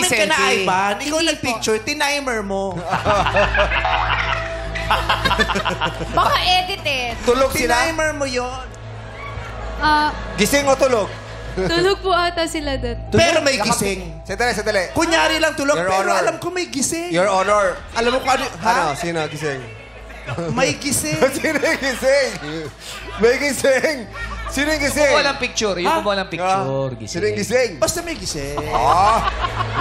Sinungaling ka na, selfie. Ivan. Ikaw Hindi nag-picture, tinimer mo. Baka edited. Tulog sila? Tinimer mo yon. Gising o tulog? Tulog po ata sila doon. Pero may gising. Sandali. Kunyari lang tulog, Your pero Honor. alam ko may gising. Your Honor. Alam mo kung ano, Ano? ha? Sino gising? May gising. Sino yung gising? May gising. Sino yung gising? Kumuha ng picture. Yung kumuha ng picture. Sino yung gising? Basta may gising. Ah,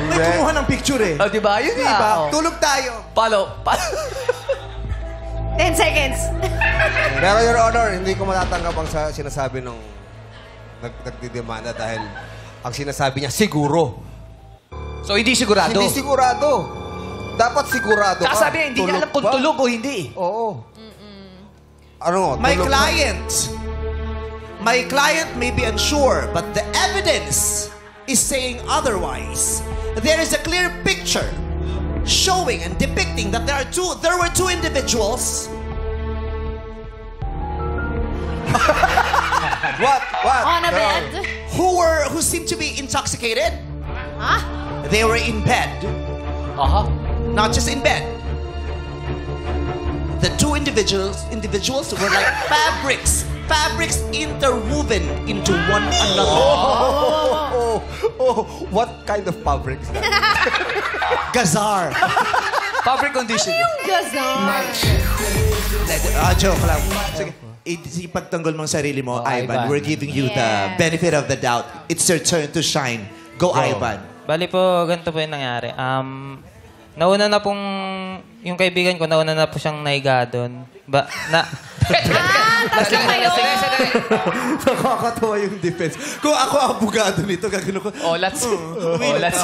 May kumuha ng picture eh. Oh, diba? Yun Diba? nga. Oh. Tulog tayo. Follow. 10 seconds. Pero Your Honor, hindi ko matatanggap ang sinasabi ng nagdidemanda dahil ang sinasabi niya, siguro. So, hindi sigurado. Hindi sigurado. Dapat sigurado ka. Saka sabi niya, hindi niya alam kung ba? tulog o hindi. Oo. Ano? My tulog ba? client may be unsure, but the evidence is saying otherwise. There is a clear picture showing and depicting that there were two individuals. What? On a bed. Who seemed to be intoxicated. Huh? They were in bed. Aha. Not just in bed. The two individuals were like fabrics interwoven into one another. What kind of fabric is that? Gazar. Fabric condition. Gazon. Joke lang. Sige, ipagtanggol mong sarili mo, Oh, Ivan. Ivan. We're giving you the Yeah. benefit of the doubt. It's your turn to shine. Go, Ivan. Bali po, ganito po yung nangyari. Nauna na pong, yung kaibigan ko, nauna na po siyang naiga doon. Tatlo kayo. Nakakatawa yung defense. Kung ako ang abogado nito, gagano ko. Olats. Olats.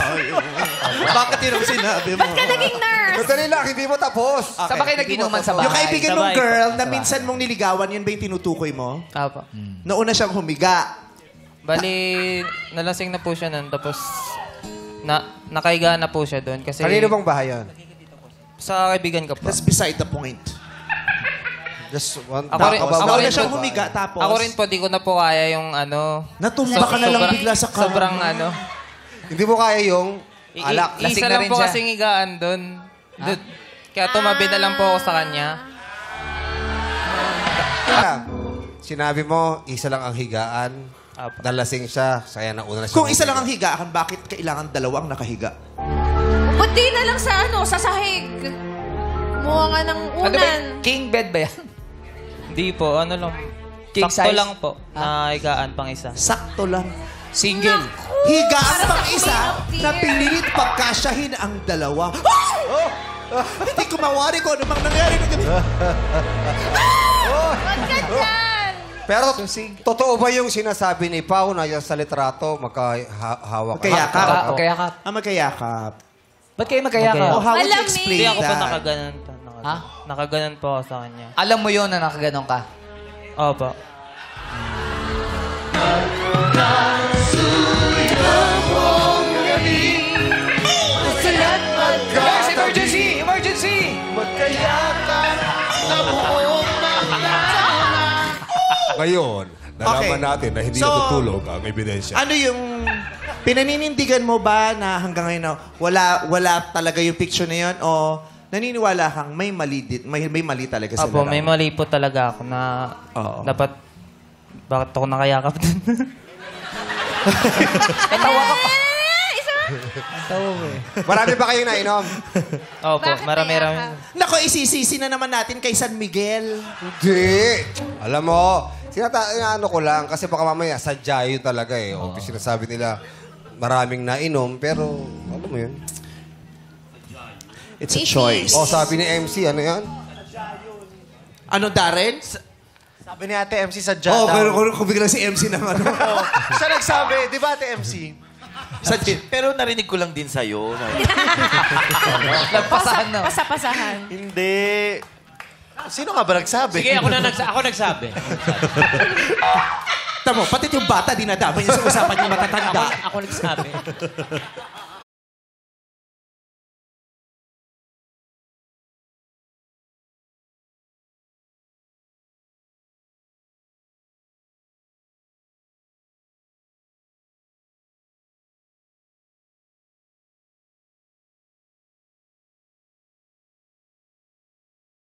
Bakit yun ang sinabi mo? Ba't ka naging nurse? Sandali lang, hindi mo tapos. Sa ba kayo nag-inuman sa bahay? Yung kaibigan mong Sabay. girl na minsan mong niligawan, yun ba yung tinutukoy mo? Apo. Nauna siyang humiga. Bali, nalasing na po siya nun. Tapos, nakaiga na po siya doon. Kasi Kanino bang bahay yan? sa kaibigan ko po. That's beside the point. Just one Ako rin- tapos. ako Nauna rin siyang po. humiga, tapos... Ako rin po, di ko na po kaya yung Natumba ka na lang bigla sa kama. Sobrang Hindi mo kaya yung alak. Lasing Isa na lang rin po siya. kasing higaan doon. Kaya tumabi na lang po ako sa kanya. Sinabi mo, isa lang ang higaan. Apo. Nalasing siya, kaya nauna na siya. Kung isa lang ang higaan, bakit kailangan dalawang nakahiga? Ba't di na lang sa sahig? Kumuha nga ng Ano ba unan. yun? King bed ba yan? Hindi po, lang. King Sakto size? lang po na higaan pang isa. Sakto lang. Single. Higaan Para pang sa isa Queen of na Tears. pinilit pagkasyahin ang dalawa. Hindi ko mawari ko ano bang nangyari na ganun. Ba't ganyan? Pero totoo ba yung sinasabi ni Pao na yung sa litrato, magkahawak? Magkayakap. Magkayakap. Magkayakap. Ba't kayo magkayakap? Oh, how would you Malamig. explain Hindi ako po that? nakaganon po. Ha? Nakaganon po ako sa kanya. Alam mo yun na nakaganon ka? Opo. Guys, emergency! Emergency! Ngayon, nalaman natin na hindi So, natutulog ang ebidensya. Ano yung pinaninindigan mo ba na hanggang ngayon na wala talaga yung picture na yun o naniniwala kang may mali talaga sa Opo, larawan? may mali po talaga ako na Oo. dapat bakit ako nakayakap dun? Marami ba kayong nainom? Opo, Bakit marami-rami. nayakap? Nako, isisisi na naman natin kay San Miguel. Hindi. Alam mo, ano ko lang, kasi baka mamaya sadya yun talaga eh. O sinasabi nila, maraming nainom, pero alam mo yun. It's a choice. O sabi ni MC, ano yan? Ano, Darren? Sabi ni Ate MC sa Oh, kung biglang si MC naman. Siya nagsabi, di ba Ate MC? Pero narinig ko lang din sa'yo. Nagpasahan na. Pasapasahan. Hindi. Sino nga ba nagsabi? Sige, ako nagsabi. Tamo, pati yung bata dinadamay niya sa usapan yung matatanda. Ako nagsabi.